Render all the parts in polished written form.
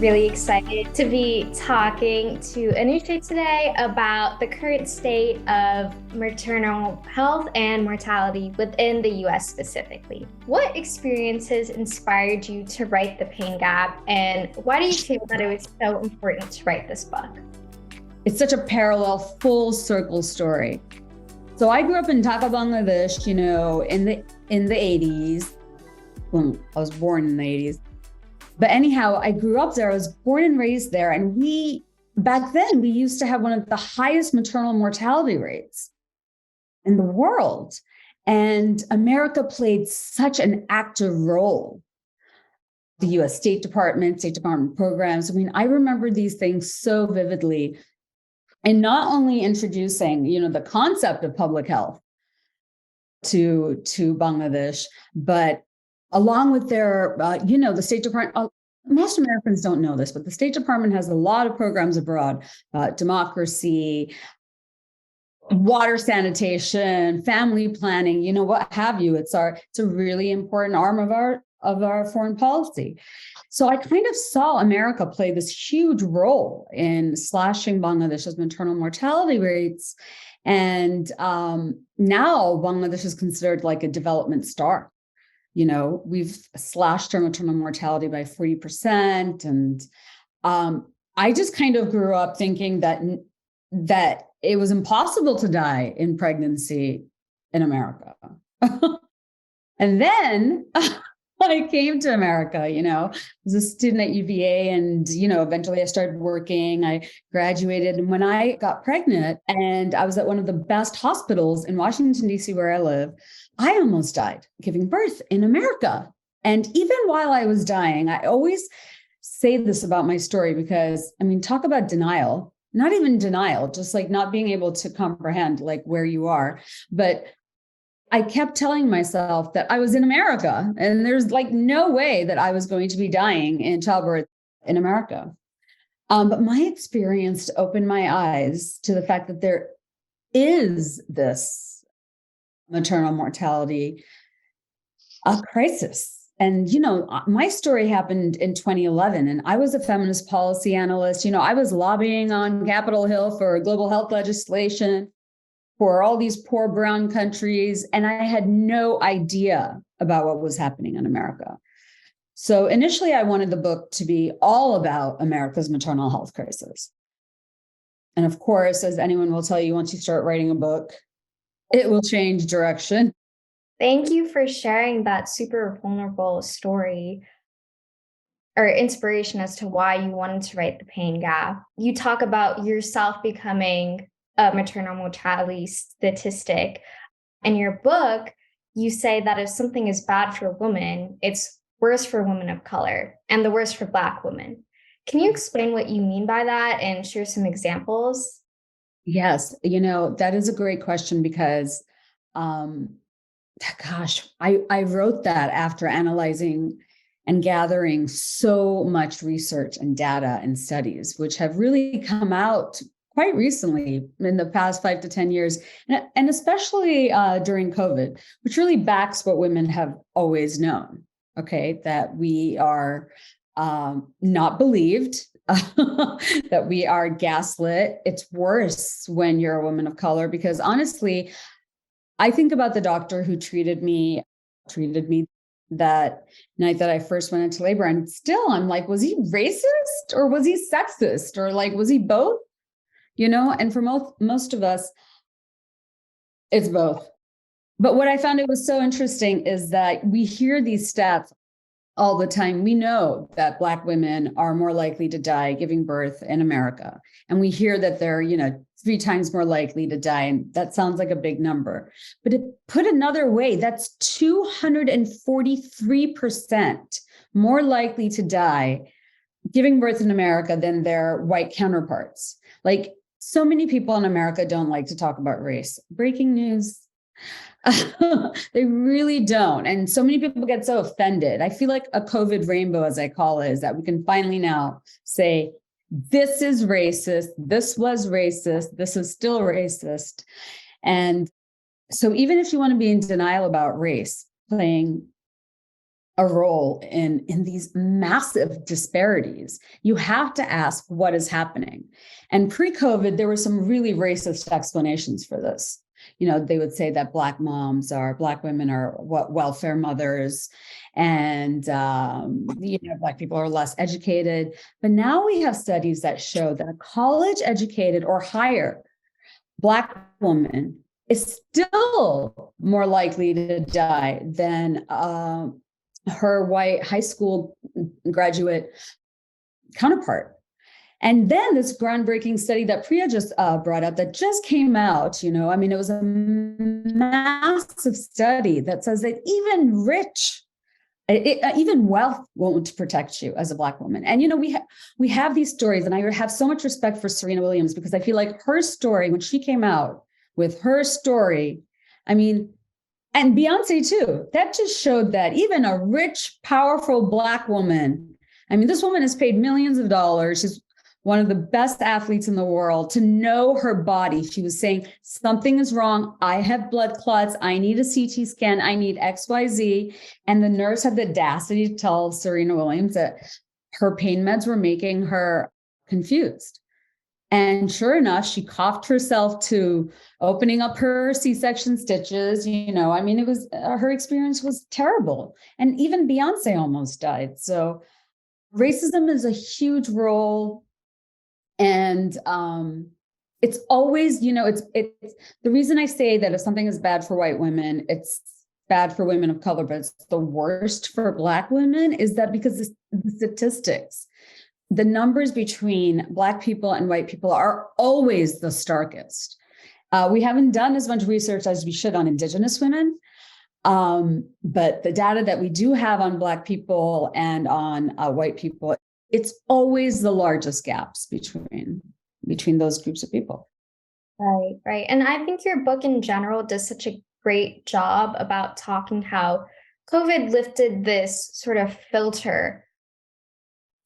Really excited to be talking to Anushay today about the current state of maternal health and mortality within the US specifically. What experiences inspired you to write The Pain Gap, and why do you feel that it was so important to write this book? It's such a parallel, full circle story. So I grew up in Dhaka, Bangladesh, in the 80s. Well, I was born in the 80s. But anyhow, I grew up there. I was born and raised there. And back then, we used to have one of the highest maternal mortality rates in the world. And America played such an active role. The US State Department programs. I mean, I remember these things so vividly. And not only introducing, the concept of public health to Bangladesh, but along with their, the State Department, most Americans don't know this, but the State Department has a lot of programs abroad, democracy, water sanitation, family planning, what have you. It's a really important arm of our foreign policy. So I kind of saw America play this huge role in slashing Bangladesh's maternal mortality rates. And now Bangladesh is considered like a development star. We've slashed our maternal mortality by 40%. And I just kind of grew up thinking that it was impossible to die in pregnancy in America. And then I came to America, I was a student at UVA and, eventually I started working, I graduated. And when I got pregnant and I was at one of the best hospitals in Washington, D.C., where I live, I almost died giving birth in America. And even while I was dying, I always say this about my story because, talk about denial, not even denial, just like not being able to comprehend like where you are. But I kept telling myself that I was in America and there's like no way that I was going to be dying in childbirth in America. But my experience opened my eyes to the fact that there is this maternal mortality crisis. And, my story happened in 2011 and I was a feminist policy analyst. I was lobbying on Capitol Hill for global health legislation for all these poor brown countries. And I had no idea about what was happening in America. So initially, I wanted the book to be all about America's maternal health crisis. And of course, as anyone will tell you, once you start writing a book, it will change direction. Thank you for sharing that super vulnerable story or inspiration as to why you wanted to write The Pain Gap. You talk about yourself becoming a maternal mortality statistic. In your book, you say that if something is bad for a woman, it's worse for women of color and the worst for Black women. Can you explain what you mean by that and share some examples? Yes, that is a great question because, I wrote that after analyzing and gathering so much research and data and studies, which have really come out quite recently in the past 5 to 10 years, and especially during COVID, which really backs what women have always known, that we are not believed, that we are gaslit. It's worse when you're a woman of color, because honestly, I think about the doctor who treated me that night that I first went into labor, and still I'm like, was he racist or was he sexist or like, was he both? And for most of us, it's both. But what I found it was so interesting is that we hear these stats all the time. We know that Black women are more likely to die giving birth in America. And we hear that they're, 3 times more likely to die. And that sounds like a big number. But put another way, that's 243% more likely to die giving birth in America than their white counterparts. Like, so many people in America don't like to talk about race. Breaking news. They really don't. And so many people get so offended. I feel like a COVID rainbow, as I call it, is that we can finally now say, this is racist. This was racist. This is still racist. And so even if you want to be in denial about race, playing a role in these massive disparities. You have to ask what is happening. And pre-COVID, there were some really racist explanations for this. They would say that Black women are welfare mothers, and Black people are less educated. But now we have studies that show that a college educated or higher Black woman is still more likely to die than her white high school graduate counterpart. And then this groundbreaking study that Priya just brought up that just came out, it was a massive study that says that even wealth won't protect you as a Black woman. And, we have these stories, and I have so much respect for Serena Williams, because I feel like her story, when she came out with her story, and Beyonce too, that just showed that even a rich, powerful Black woman, this woman is paid millions of dollars. She's one of the best athletes in the world, to know her body. She was saying, something is wrong. I have blood clots. I need a CT scan. I need XYZ. And the nurse had the audacity to tell Serena Williams that her pain meds were making her confused. And sure enough, she coughed herself to opening up her C-section stitches. It was, her experience was terrible. And even Beyonce almost died. So racism is a huge role. And it's always, it's the reason I say that if something is bad for white women, it's bad for women of color, but it's the worst for Black women, is that because the statistics, the numbers between Black people and white people are always the starkest. We haven't done as much research as we should on Indigenous women. But the data that we do have on Black people and on white people, it's always the largest gaps between those groups of people. Right. And I think your book in general does such a great job about talking how COVID lifted this sort of filter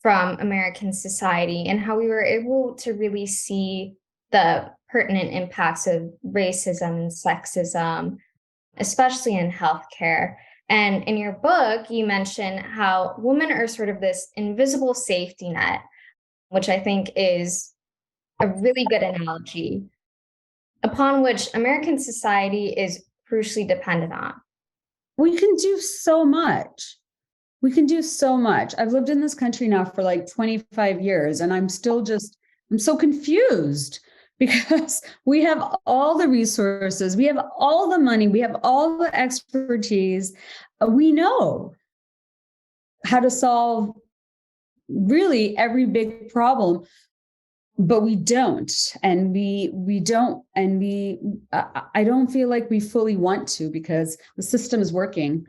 from American society, and how we were able to really see the pertinent impacts of racism and sexism, especially in healthcare. And in your book, you mention how women are sort of this invisible safety net, which I think is a really good analogy, upon which American society is crucially dependent on. We can do so much. I've lived in this country now for like 25 years, and I'm so confused, because we have all the resources, we have all the money, we have all the expertise. We know how to solve really every big problem, but we don't. And I don't feel like we fully want to, because the system is working,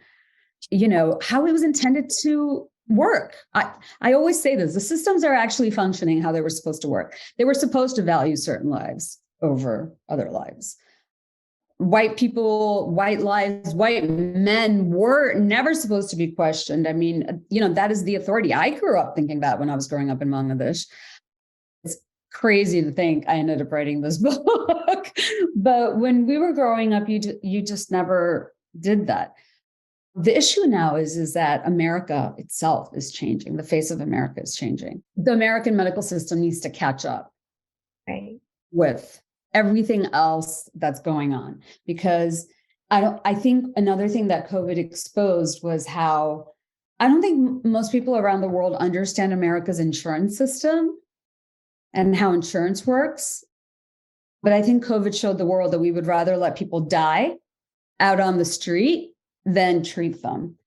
how it was intended to work. I always say this, the systems are actually functioning how they were supposed to work. They were supposed to value certain lives over other lives. White people, white lives, white men were never supposed to be questioned. That is the authority. I grew up thinking that when I was growing up in Bangladesh. It's crazy to think I ended up writing this book. But when we were growing up, you just never did that. The issue now is that America itself is changing. The face of America is changing. The American medical system needs to catch up with everything else that's going on, because I think another thing that COVID exposed was how I don't think most people around the world understand America's insurance system and how insurance works. But I think COVID showed the world that we would rather let people die out on the street than treat them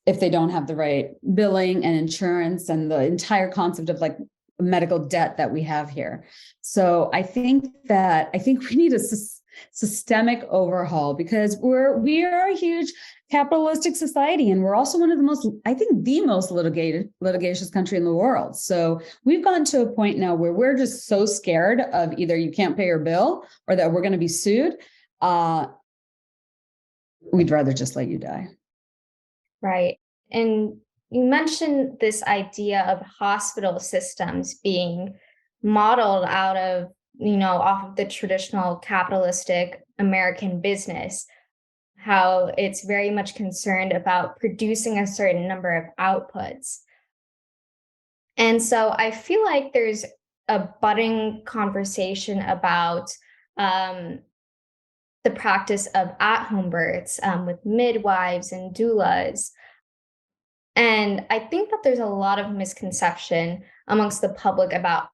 if they don't have the right billing and insurance and the entire concept of like medical debt that we have here. So I think we need a systemic overhaul, because we are a huge capitalistic society, and we're also one of the most litigious country in the world. So we've gotten to a point now where we're just so scared of either you can't pay your bill or that we're going to be sued. We'd rather just let you die. Right. And you mentioned this idea of hospital systems being modeled out of, off of the traditional capitalistic American business. how it's very much concerned about producing a certain number of outputs. And so I feel like there's a budding conversation about um, the practice of at home births with midwives and doulas. And I think that there's a lot of misconception amongst the public about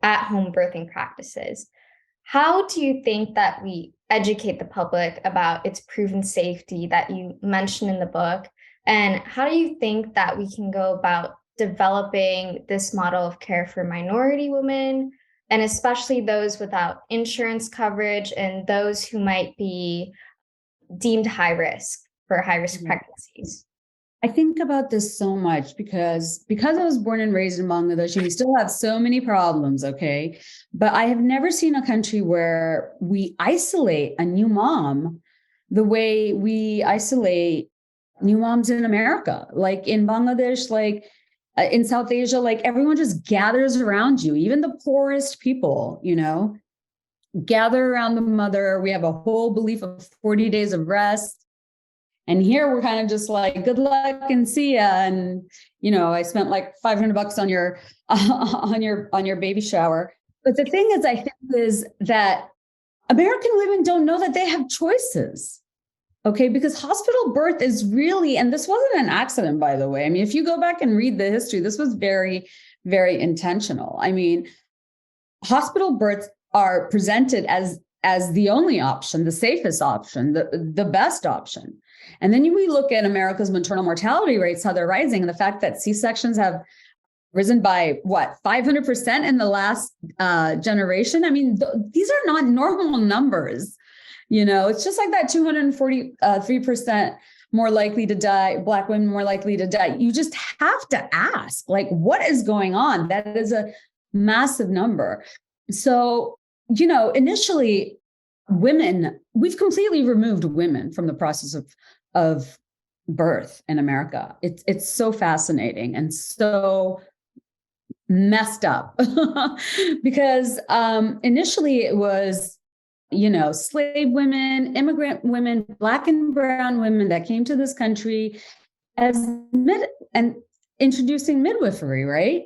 at home birthing practices. How do you think that we educate the public about its proven safety that you mentioned in the book? And how do you think that we can go about developing this model of care for minority women, and especially those without insurance coverage and those who might be deemed high risk for high risk Yeah. pregnancies? I think about this so much because I was born and raised in Bangladesh and we still have so many problems, okay? But I have never seen a country where we isolate a new mom the way we isolate new moms in America. Like in Bangladesh, like in South Asia, like everyone just gathers around you, even the poorest people, gather around the mother. We have a whole belief of 40 days of rest. And here we're kind of just like, good luck and see ya. And I spent like $500 on your on your baby shower. But the thing is, I think is that American women don't know that they have choices. Okay, because hospital birth is really, and this wasn't an accident, by the way. I mean, if you go back and read the history, this was very, very intentional. I mean, hospital births are presented as the only option, the safest option, the best option. And then we look at America's maternal mortality rates, how they're rising, and the fact that C-sections have risen by 500% in the last generation. I mean, these are not normal numbers. It's just like that 243% more likely to die, Black women more likely to die. You just have to ask, like, what is going on? That is a massive number. So, initially, we've completely removed women from the process of birth in America. It's so fascinating and so messed up because initially it was, slave women, immigrant women, Black and brown women that came to this country and introducing midwifery, right?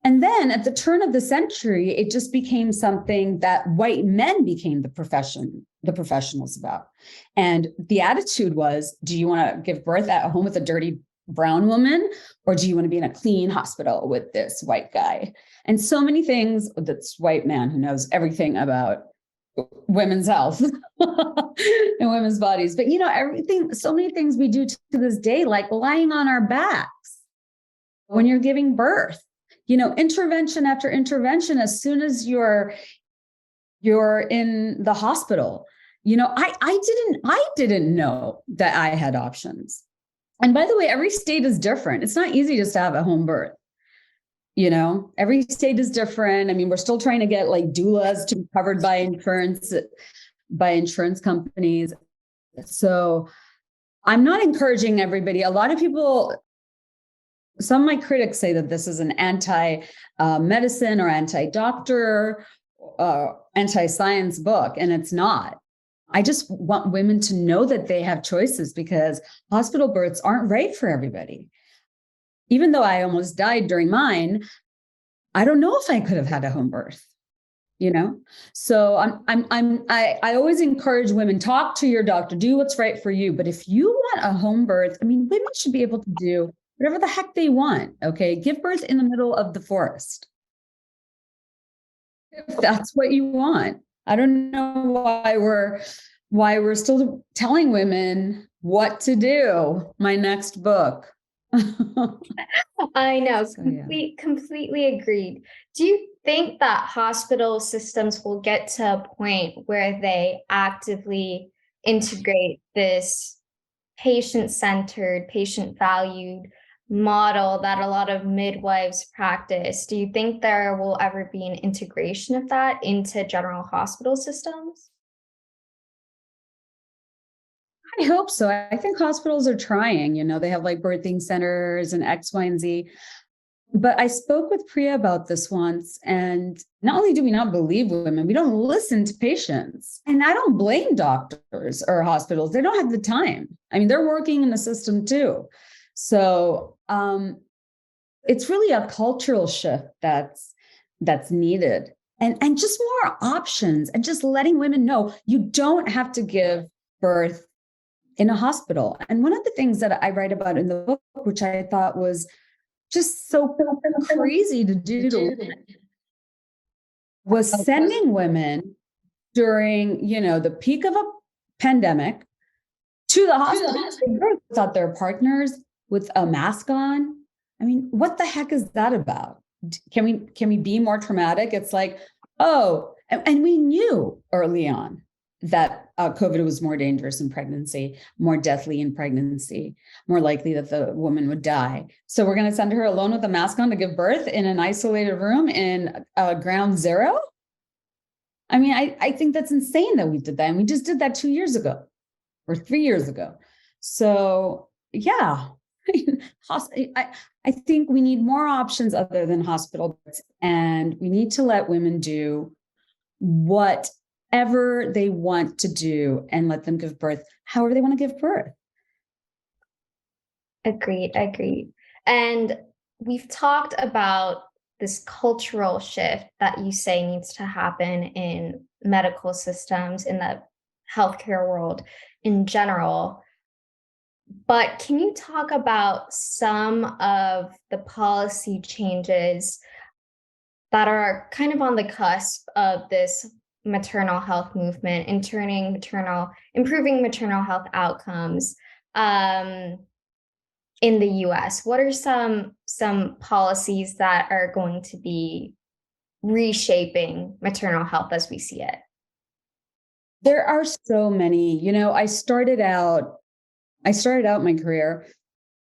And then at the turn of the century, it just became something that white men became the professionals about. And the attitude was, do you want to give birth at home with a dirty brown woman, or do you want to be in a clean hospital with this white guy? And so many things, this white man who knows everything about women's health and women's bodies. But, everything, so many things we do to this day, like lying on our backs when you're giving birth. Intervention after intervention, as soon as you're in the hospital, I didn't know that I had options. And by the way, every state is different. It's not easy just to have a home birth. Every state is different. I mean, we're still trying to get like doulas to be covered by insurance companies. So I'm not encouraging everybody. A lot of people, some of my critics say that this is an anti-medicine or anti-doctor, anti-science book, and it's not. I just want women to know that they have choices because hospital births aren't right for everybody. Even though I almost died during mine, I don't know if I could have had a home birth. So I always encourage women, talk to your doctor, do what's right for you. But if you want a home birth, I mean, women should be able to do whatever the heck they want. Okay. Give birth in the middle of the forest. If that's what you want. I don't know why we're still telling women what to do. My next book. I know, completely agreed. Do you think that hospital systems will get to a point where they actively integrate this patient-centered, patient-valued model that a lot of midwives practice? Do you think there will ever be an integration of that into general hospital systems? I hope so. I think hospitals are trying, they have like birthing centers and X, Y, and Z. But I spoke with Priya about this once, and not only do we not believe women, we don't listen to patients. And I don't blame doctors or hospitals. They don't have the time. I mean, they're working in the system too. So it's really a cultural shift that's needed. And just more options, and just letting women know you don't have to give birth in a hospital. And one of the things that I write about in the book, which I thought was just so crazy to do to women, was sending women during, the peak of a pandemic to the hospital without their partners, with a mask on. I mean, what the heck is that about? Can we be more traumatic? It's like, oh, and we knew early on that COVID was more dangerous in pregnancy, more deathly in pregnancy, more likely that the woman would die. So we're going to send her alone with a mask on to give birth in an isolated room in ground zero. I mean, I think that's insane that we did that. And we just did that 2 years ago or 3 years ago. So yeah, I think we need more options other than hospital births, and we need to let women do whatever they want to do and let them give birth however they want to give birth. Agreed. And we've talked about this cultural shift that you say needs to happen in medical systems, in the healthcare world in general. But can you talk about some of the policy changes that are kind of on the cusp of this maternal health movement and improving maternal health outcomes in the US? What are some policies that are going to be reshaping maternal health as we see it? There are so many. I started out my career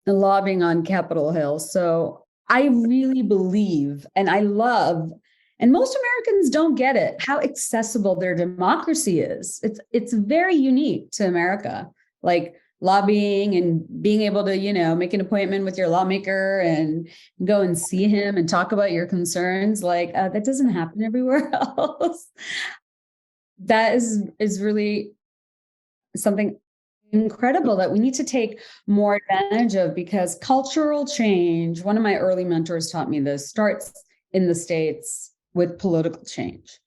lobbying on Capitol Hill. So I really believe, and I love, and most Americans don't get it, how accessible their democracy is. It's very unique to America. Like lobbying and being able to, make an appointment with your lawmaker and go and see him and talk about your concerns. Like that doesn't happen everywhere else. That is really something incredible that we need to take more advantage of, because cultural change, one of my early mentors taught me this, starts in the States with political change.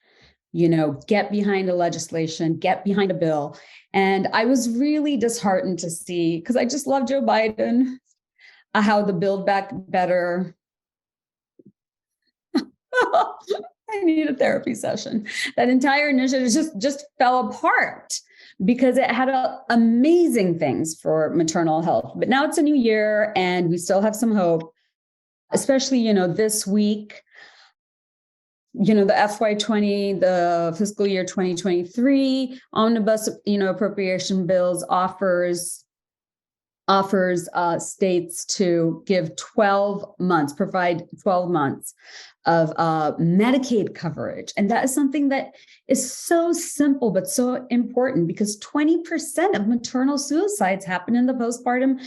Get behind a legislation, get behind a bill. And I was really disheartened to see, because I just love Joe Biden, how the Build Back Better. I need a therapy session. That entire initiative just fell apart because it had amazing things for maternal health. But now it's a new year and we still have some hope, especially, this week. The FY20, the fiscal year 2023 omnibus, appropriation bills offers states to give 12 months, provide 12 months of Medicaid coverage. And that is something that is so simple, but so important, because 20% of maternal suicides happen in the postpartum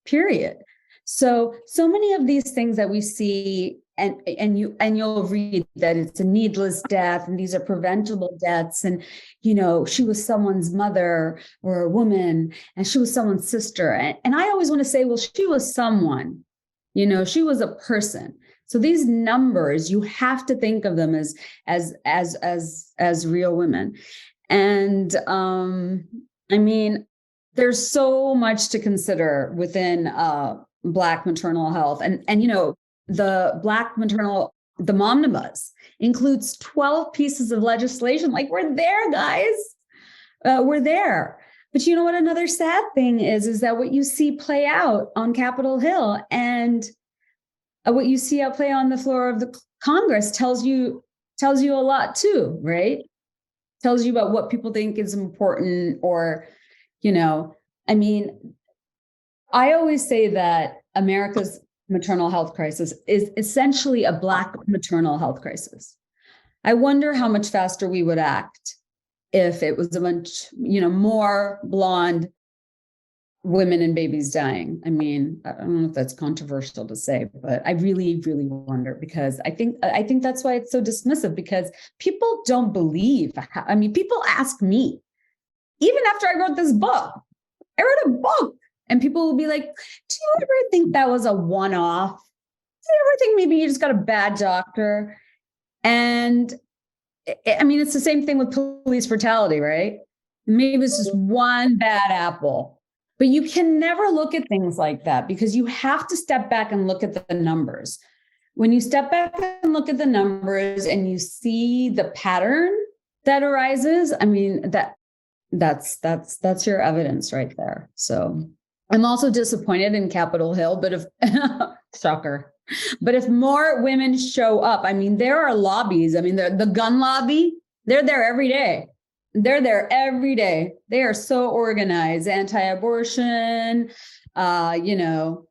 period. So many of these things that we see, and you'll read that it's a needless death and these are preventable deaths. And, she was someone's mother or a woman and she was someone's sister. And I always want to say, well, she was someone, she was a person. So these numbers, you have to think of them as real women. And I mean, there's so much to consider within Black maternal health. And the Black maternal, the Momnibus includes 12 pieces of legislation. Like, we're there, guys. We're there. But you know what? Another sad thing is that what you see play out on Capitol Hill and what you see out play on the floor of the Congress tells you a lot too, right? Tells you about what people think is important, or, I mean, I always say that America's maternal health crisis is essentially a Black maternal health crisis. I wonder how much faster we would act if it was a bunch, more blonde women and babies dying. I mean, I don't know if that's controversial to say, but I really, really wonder, because I think that's why it's so dismissive, because people don't believe. I mean, people ask me, even after I wrote this book, I wrote a book, and people will be like, do you ever think that was a one-off? Do you ever think maybe you just got a bad doctor? And I mean, it's the same thing with police brutality, right? Maybe it's just one bad apple. But you can never look at things like that, because you have to step back and look at the numbers. When you step back and look at the numbers and you see the pattern that arises, I mean, that's your evidence right there. So I'm also disappointed in Capitol Hill, but if shocker. But if more women show up, I mean, there are lobbies. I mean, the gun lobby, they're there every day. They're there every day. They are so organized, anti-abortion, you know,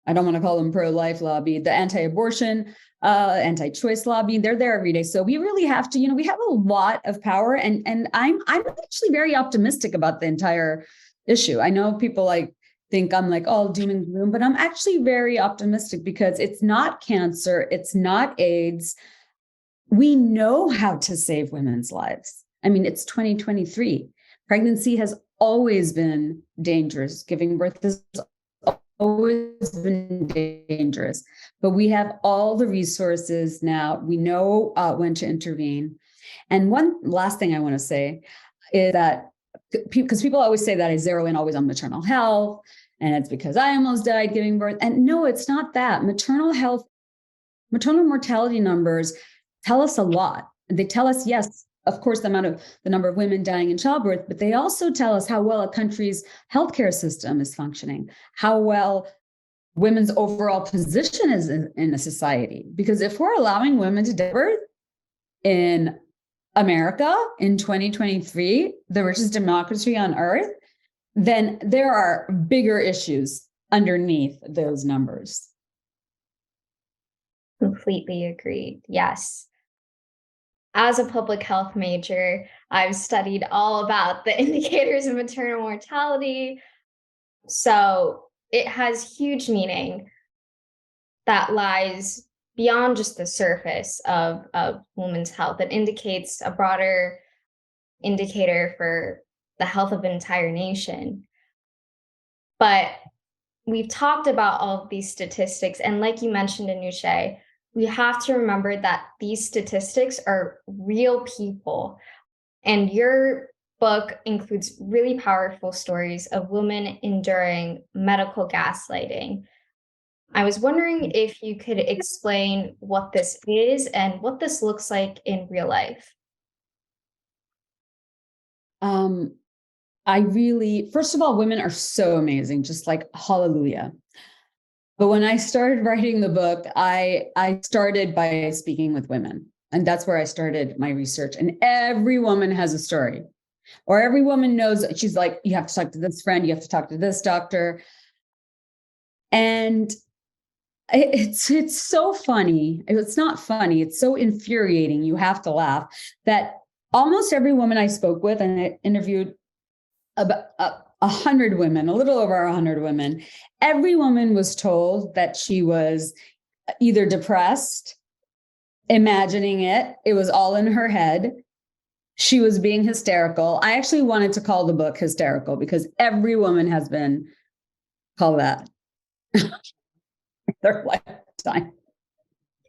I don't want to call them pro-life lobby, the anti-abortion, anti-choice lobby, they're there every day. So we really have to, you know, we have a lot of power, and I'm actually very optimistic about the entire issue. I know people think I'm like, oh, doom and gloom, but I'm actually very optimistic, because it's not cancer, it's not AIDS. We know how to save women's lives. I mean, it's 2023. Pregnancy has always been dangerous. Giving birth has always been dangerous, but we have all the resources now. We know when to intervene. And one last thing I want to say is that, because people always say that I zero in always on maternal health, and it's because I almost died giving birth. And no, it's not that. Maternal maternal mortality numbers tell us a lot. They tell us, yes, of course, the number of women dying in childbirth, but they also tell us how well a country's healthcare system is functioning, how well women's overall position is in a society. Because if we're allowing women to give birth in America in 2023, the richest democracy on earth, then there are bigger issues underneath those numbers. Completely agreed. Yes. As a public health major, I've studied all about the indicators of maternal mortality. So it has huge meaning that lies beyond just the surface of women's health. It indicates a broader indicator for the health of an entire nation. But we've talked about all of these statistics, and like you mentioned, Anushay, we have to remember that these statistics are real people. And your book includes really powerful stories of women enduring medical gaslighting. I was wondering if you could explain what this is and what this looks like in real life. First of all, women are so amazing, just like hallelujah. But when I started writing the book, I started by speaking with women. And that's where I started my research. And every woman has a story, or every woman knows, she's like, you have to talk to this friend, you have to talk to this doctor. And it's so funny. It's not funny. It's so infuriating. You have to laugh that almost every woman I spoke with, and I interviewed about 100 women, a little over 100 women, every woman was told that she was either depressed, imagining it, it was all in her head, she was being hysterical. I actually wanted to call the book Hysterical, because every woman has been called that their lifetime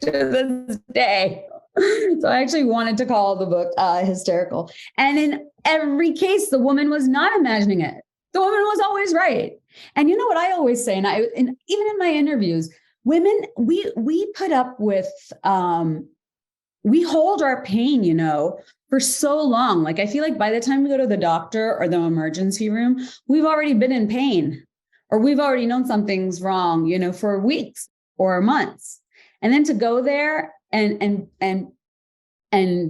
to this day. So I actually wanted to call the book Hysterical. And in every case, the woman was not imagining it. The woman was always right. And you know what I always say, and even in my interviews, women, we put up with, we hold our pain, you know, for so long. Like, I feel like by the time we go to the doctor or the emergency room, we've already been in pain, or we've already known something's wrong, you know, for weeks or months. And then to go there and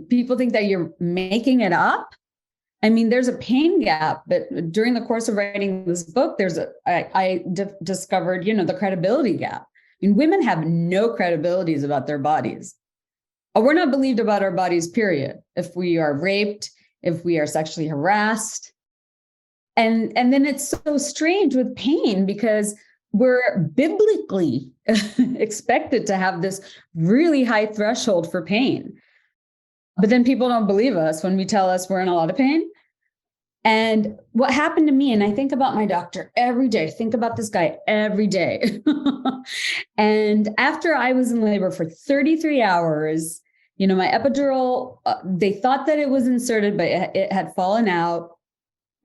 people think that you're making it up. I mean, there's a pain gap, but during the course of writing this book, I discovered, you know, the credibility gap. I mean, women have no credibilities about their bodies. We're not believed about our bodies, period. If we are raped, if we are sexually harassed, And then it's so strange with pain because we're biblically expected to have this really high threshold for pain. But then people don't believe us when we tell us we're in a lot of pain. And what happened to me, and I think about my doctor every day, think about this guy every day. And after I was in labor for 33 hours, my epidural, they thought that it was inserted, but it had fallen out.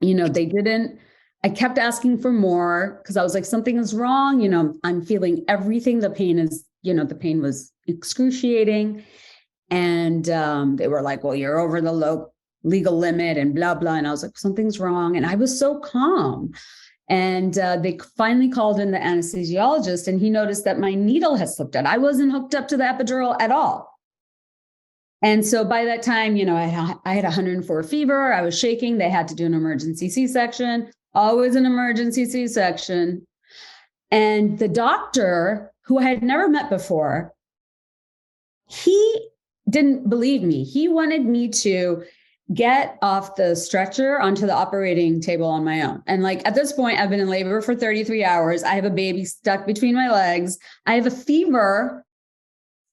They didn't, I kept asking for more because I was like, something is wrong. I'm feeling everything. The pain is, the pain was excruciating. And they were like, well, you're over the legal limit and blah, blah. And I was like, something's wrong. And I was so calm. And they finally called in the anesthesiologist, and he noticed that my needle had slipped out. I wasn't hooked up to the epidural at all. And so by that time, I had 104 fever. I was shaking. They had to do an emergency C-section, always an emergency C-section. And the doctor, who I had never met before, he didn't believe me. He wanted me to get off the stretcher onto the operating table on my own. And like at this point, I've been in labor for 33 hours. I have a baby stuck between my legs. I have a fever.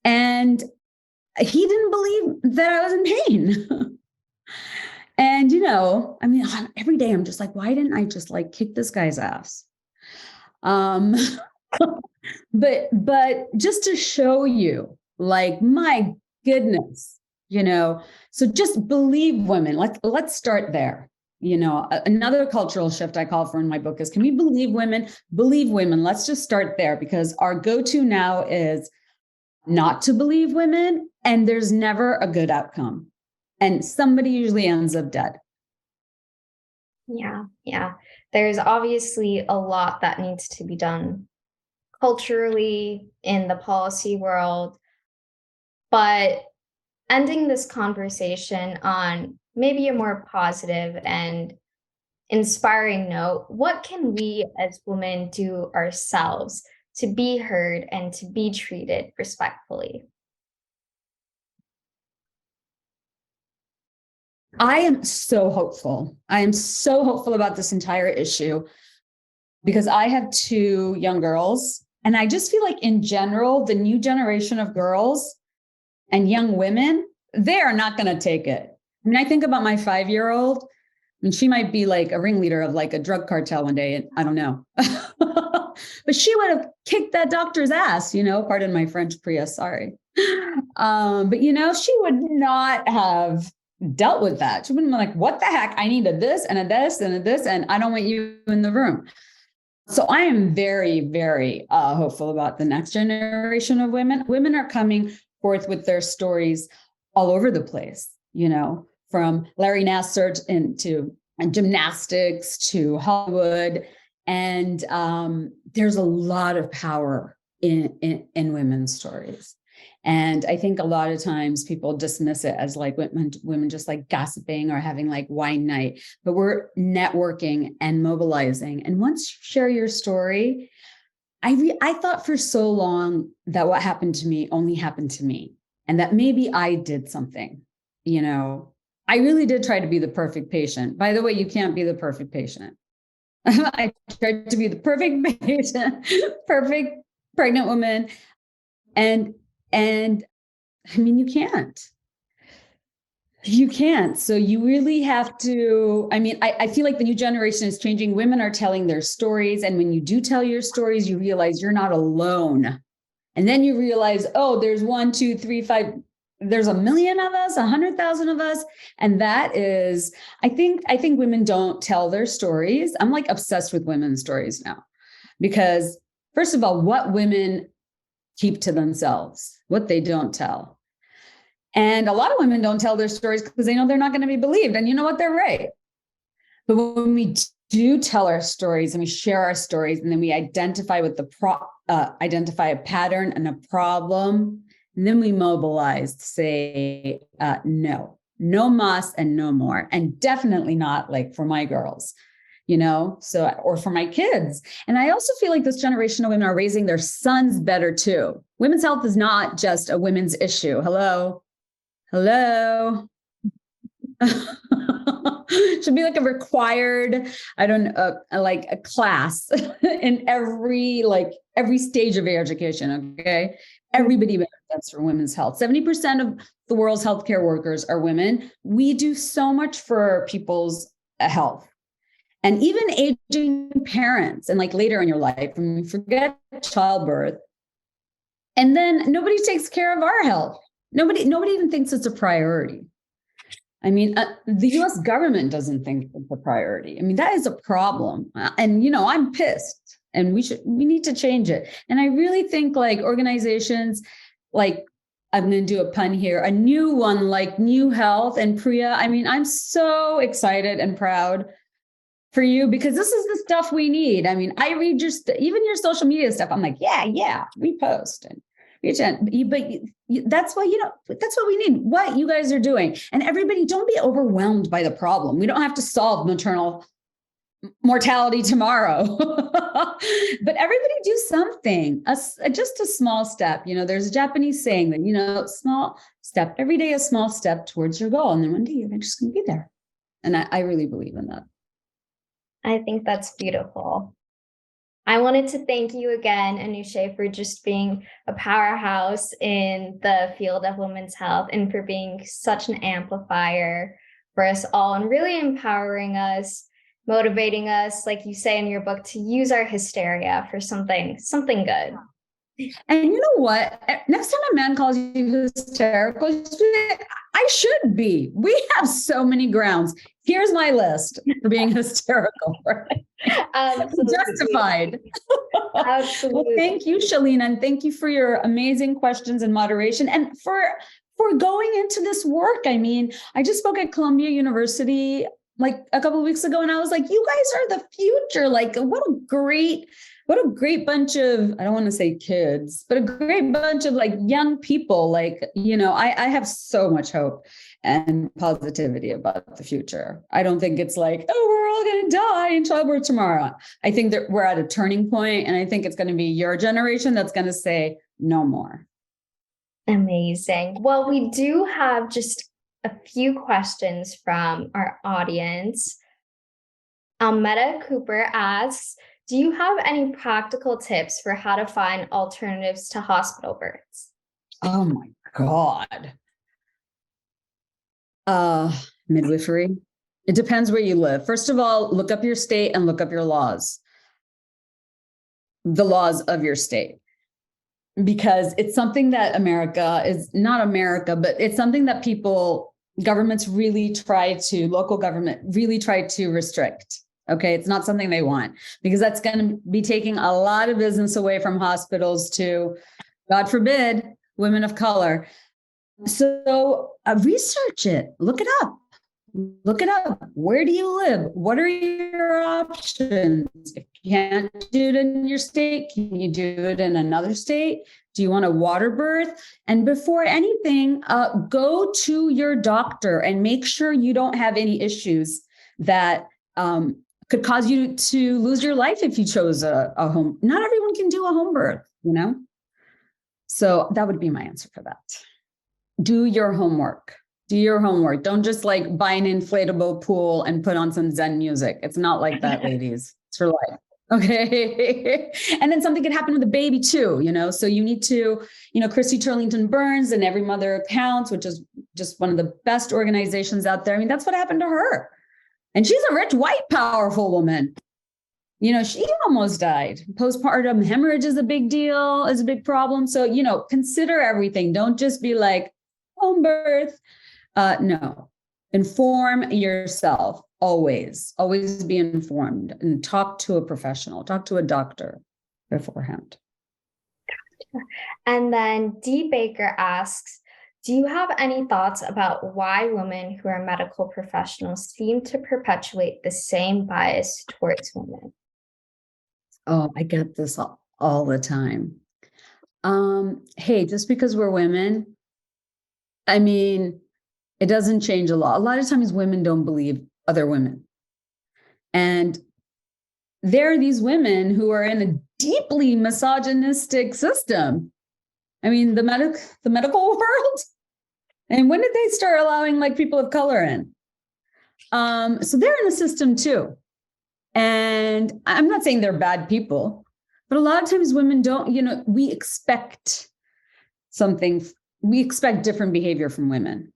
And he didn't believe that I was in pain. And, every day I'm just like, why didn't I just like kick this guy's ass? But just to show you, like, my goodness, so just believe women. Let's start there. Another cultural shift I call for in my book is, can we believe women? Believe women. Let's just start there, because our go-to now is not to believe women, and there's never a good outcome. And somebody usually ends up dead. Yeah. There's obviously a lot that needs to be done culturally in the policy world. But ending this conversation on maybe a more positive and inspiring note, what can we as women do ourselves to be heard and to be treated respectfully? I am so hopeful. I am so hopeful about this entire issue because I have 2 young girls, and I just feel like in general, the new generation of girls and young women, they are not going to take it. I mean, I think about my 5-year-old, and she might be like a ringleader of like a drug cartel one day, and I don't know. But she would have kicked that doctor's ass, pardon my French, Priya, sorry. But, she would not have dealt with that. She wouldn't be like, what the heck? I need a this and a this and a this, and I don't want you in the room. So I am very, very hopeful about the next generation of women. Women are coming forth with their stories all over the place, from Larry Nassar into gymnastics to Hollywood. And there's a lot of power in women's stories. And I think a lot of times people dismiss it as like women just like gossiping or having like wine night, but we're networking and mobilizing. And once you share your story, I thought for so long that what happened to me only happened to me, and that maybe I did something, I really did try to be the perfect patient. By the way, you can't be the perfect patient. I tried to be the perfect patient, perfect pregnant woman. And I mean, you can't. So you really have to, I feel like the new generation is changing. Women are telling their stories. And when you do tell your stories, you realize you're not alone. And then you realize, oh, there's 1, 2, 3, 5, there's 1 million of us, 100,000 of us. And that is, I think women don't tell their stories. I'm like obsessed with women's stories now, because first of all, what women keep to themselves, what they don't tell. And a lot of women don't tell their stories because they know they're not going to be believed. And you know what? They're right. But when we do tell our stories and we share our stories, and then we identify with identify a pattern and a problem, and then we mobilize to say, no mas and no more. And definitely not like for my girls, or for my kids. And I also feel like this generation of women are raising their sons better too. Women's health is not just a women's issue. Hello. Should be like a required, I don't know, like a class in every stage of your education. Okay. Everybody benefits from women's health. 70% of the world's healthcare workers are women. We do so much for people's health. And even aging parents and like later in your life, when we forget childbirth, and then nobody takes care of our health. Nobody even thinks it's a priority. I mean, the US government doesn't think it's a priority. I mean, that is a problem. And, I'm pissed and we need to change it. And I really think like organizations like, I'm going to do a pun here, a new one like New Health and Priya. I mean, I'm so excited and proud for you because this is the stuff we need. I mean, I read even your social media stuff. I'm like, yeah, repost and but that's why, that's what we need, what you guys are doing. And everybody, don't be overwhelmed by the problem. We don't have to solve maternal mortality tomorrow, but everybody do something, just a small step. There's a Japanese saying that, small step, every day, a small step towards your goal. And then one day you're just going to be there. And I really believe in that. I think that's beautiful. I wanted to thank you again, Anushay, for just being a powerhouse in the field of women's health and for being such an amplifier for us all and really empowering us, motivating us, like you say in your book, to use our hysteria for something good. And you know what? Next time a man calls you hysterical, I should be. We have so many grounds. Here's my list for being hysterical. Right? Absolutely. Justified. Absolutely. Well, thank you, Shalina, and thank you for your amazing questions and moderation and for going into this work. I mean, I just spoke at Columbia University like a couple of weeks ago, and I was like, you guys are the future. Like, what a great bunch of, I don't want to say kids, but a great bunch of like young people. Like, I have so much hope and positivity about the future. I don't think it's like, oh, we're all going to die in childbirth tomorrow. I think that we're at a turning point, and I think it's going to be your generation that's going to say no more. Amazing. Well, we do have just a few questions from our audience. Almeda Cooper asks, do you have any practical tips for how to find alternatives to hospital births? Oh my God. Midwifery. It depends where you live. First of all, look up your state and look up your laws. The laws of your state. Because it's something that but it's something that governments really local government really try to restrict. Okay. It's not something they want because that's going to be taking a lot of business away from hospitals to, God forbid, women of color. So research it, look it up. Where do you live? What are your options? If you can't do it in your state, can you do it in another state? Do you want a water birth? And before anything, go to your doctor and make sure you don't have any issues that could cause you to lose your life if you chose a home. Not everyone can do a home birth, So that would be my answer for that. Do your homework. Don't just like buy an inflatable pool and put on some Zen music. It's not like that, ladies. It's for life. Okay. And then something could happen with the baby too, so you need to, Christy Turlington Burns and Every Mother Counts, which is just one of the best organizations out there. I mean, that's what happened to her. And she's a rich, white, powerful woman. She almost died. Postpartum hemorrhage is a big deal, is a big problem. So, consider everything. Don't just be like home birth. No, inform yourself. Always be informed and talk to a professional, talk to a doctor beforehand. And then D. Baker asks, do you have any thoughts about why women who are medical professionals seem to perpetuate the same bias towards women? Oh, I get this all the time. Hey, just because we're women, I mean, it doesn't change a lot. A lot of times women don't believe other women. And there are these women who are in a deeply misogynistic system. I mean, the medical world. And when did they start allowing like people of color in? So they're in the system too. And I'm not saying they're bad people, but a lot of times women don't, we expect something, we expect different behavior from women,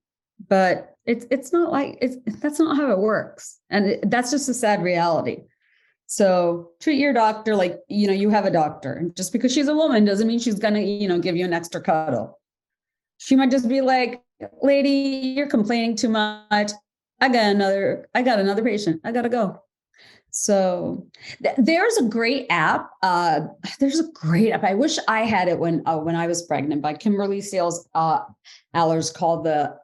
but it's not like that's not how it works. And that's just a sad reality. So treat your doctor like, you have a doctor. Just because she's a woman doesn't mean she's going to, give you an extra cuddle. She might just be like, lady, you're complaining too much. I got another patient. I got to go. So there's a great app. I wish I had it when I was pregnant, by Kimberly Sales Allers, called the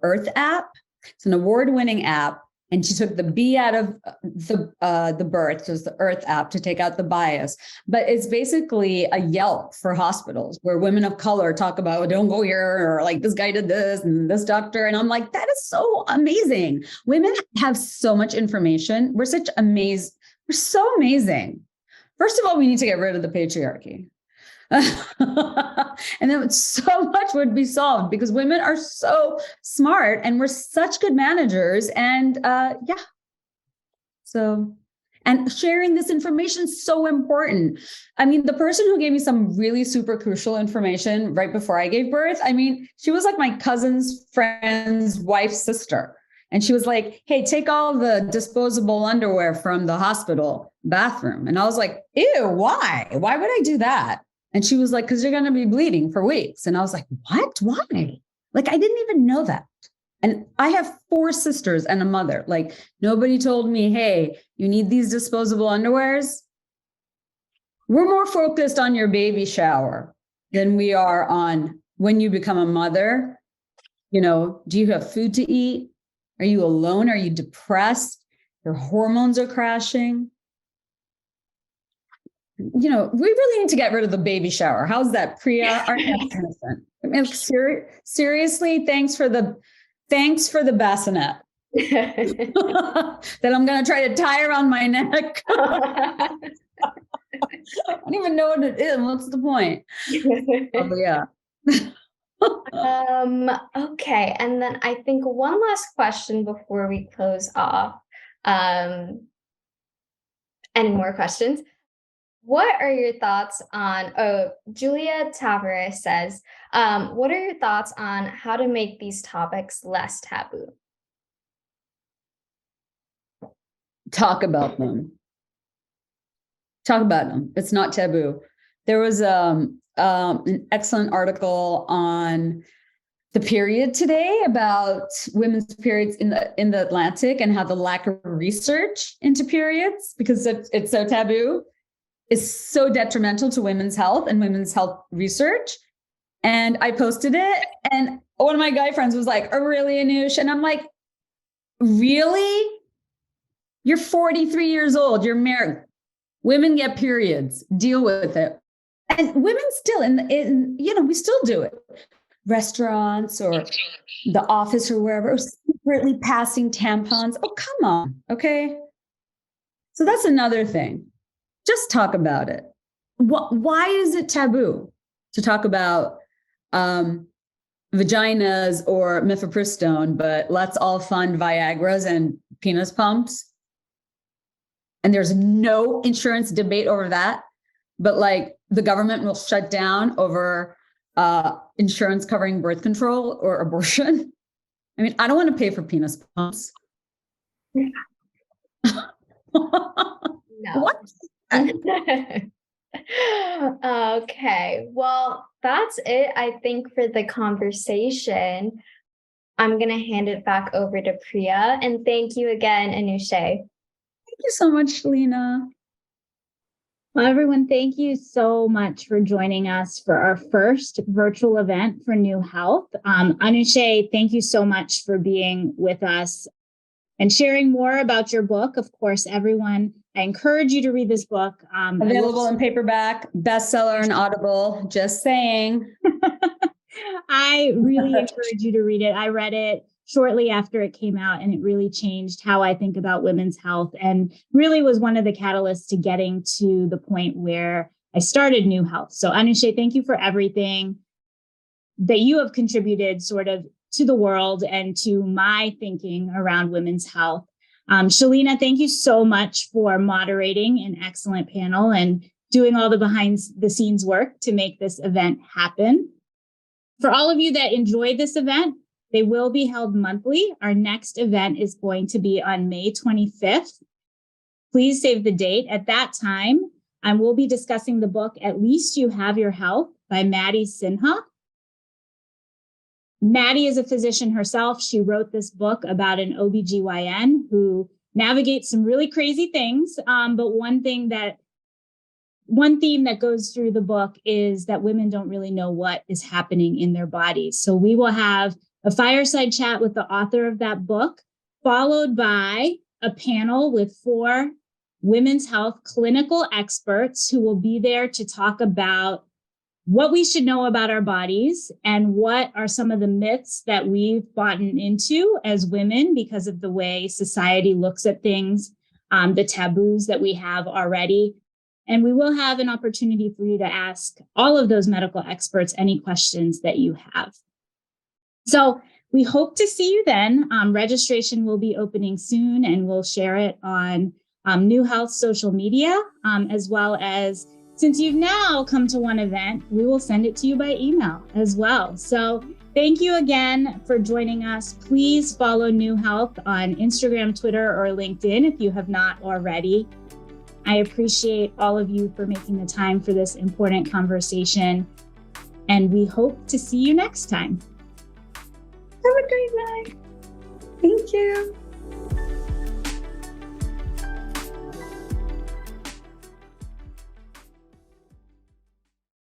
Earth app. It's an award-winning app. And she took the B out of the birth, just the Earth app, to take out the bias. But it's basically a Yelp for hospitals where women of color talk about, oh, don't go here, or like this guy did this and this doctor. And I'm like, that is so amazing. Women have so much information. We're so amazing. First of all, we need to get rid of the patriarchy. And then so much would be solved, because women are so smart and we're such good managers. And and sharing this information is so important. I mean, the person who gave me some really super crucial information right before I gave birth, she was like my cousin's friend's wife's sister. And she was like, hey, take all the disposable underwear from the hospital bathroom. And I was like, ew, why? Why would I do that? And she was like, because you're going to be bleeding for weeks. And I was like, what? Why? Like, I didn't even know that. And I have 4 sisters and a mother. Like, nobody told me, hey, you need these disposable underwears. We're more focused on your baby shower than we are on when you become a mother. Do you have food to eat? Are you alone? Are you depressed? Your hormones are crashing. We really need to get rid of the baby shower. How's that, Priya? Seriously, thanks for the bassinet that I'm going to try to tie around my neck. I don't even know what it is. What's the point? Oh, yeah. Okay. And then I think one last question before we close off. Any more questions? What are your thoughts on, Julia Tavares says, what are your thoughts on how to make these topics less taboo? Talk about them. It's not taboo. There was an excellent article on the period today about women's periods in the Atlantic, and how the lack of research into periods, because it's so taboo, is so detrimental to women's health and women's health research. And I posted it, and one of my guy friends was like, oh, really, Anush? And I'm like, really? You're 43 years old. You're married. Women get periods. Deal with it. And women still, we still do it. Restaurants or the office or wherever, secretly passing tampons. Oh, come on. Okay. So that's another thing. Just talk about it. Why is it taboo to talk about vaginas or mifepristone, but let's all fund Viagras and penis pumps? And there's no insurance debate over that. But like, the government will shut down over insurance covering birth control or abortion. I don't want to pay for penis pumps. No. What? Okay, well, that's it, I think, for the conversation. I'm going to hand it back over to Priya. And thank you again, Anushay. Thank you so much, Lena. Well, everyone, thank you so much for joining us for our first virtual event for New Health. Anushay, thank you so much for being with us and sharing more about your book. Of course, everyone, I encourage you to read this book. Available in paperback, bestseller, and Audible. Just saying. I really encourage you to read it. I read it shortly after it came out, and it really changed how I think about women's health, and really was one of the catalysts to getting to the point where I started New Health. So Anushay, thank you for everything that you have contributed sort of to the world and to my thinking around women's health. Shalina, thank you so much for moderating an excellent panel and doing all the behind the scenes work to make this event happen. For all of you that enjoyed this event, they will be held monthly. Our next event is going to be on May 25th. Please save the date. At that time, I will be discussing the book, At Least You Have Your Health by Maddie Sinha. Maddie is a physician herself. She wrote this book about an OBGYN who navigates some really crazy things. But one theme that goes through the book is that women don't really know what is happening in their bodies. So we will have a fireside chat with the author of that book, followed by a panel with 4 women's health clinical experts who will be there to talk about what we should know about our bodies and what are some of the myths that we've bought into as women because of the way society looks at things, the taboos that we have already. And we will have an opportunity for you to ask all of those medical experts any questions that you have. So we hope to see you then. Registration will be opening soon, and we'll share it on New Health social media, as well as, since you've now come to one event, we will send it to you by email as well. So thank you again for joining us. Please follow New Health on Instagram, Twitter, or LinkedIn if you have not already. I appreciate all of you for making the time for this important conversation, and we hope to see you next time. Have a great night. Thank you.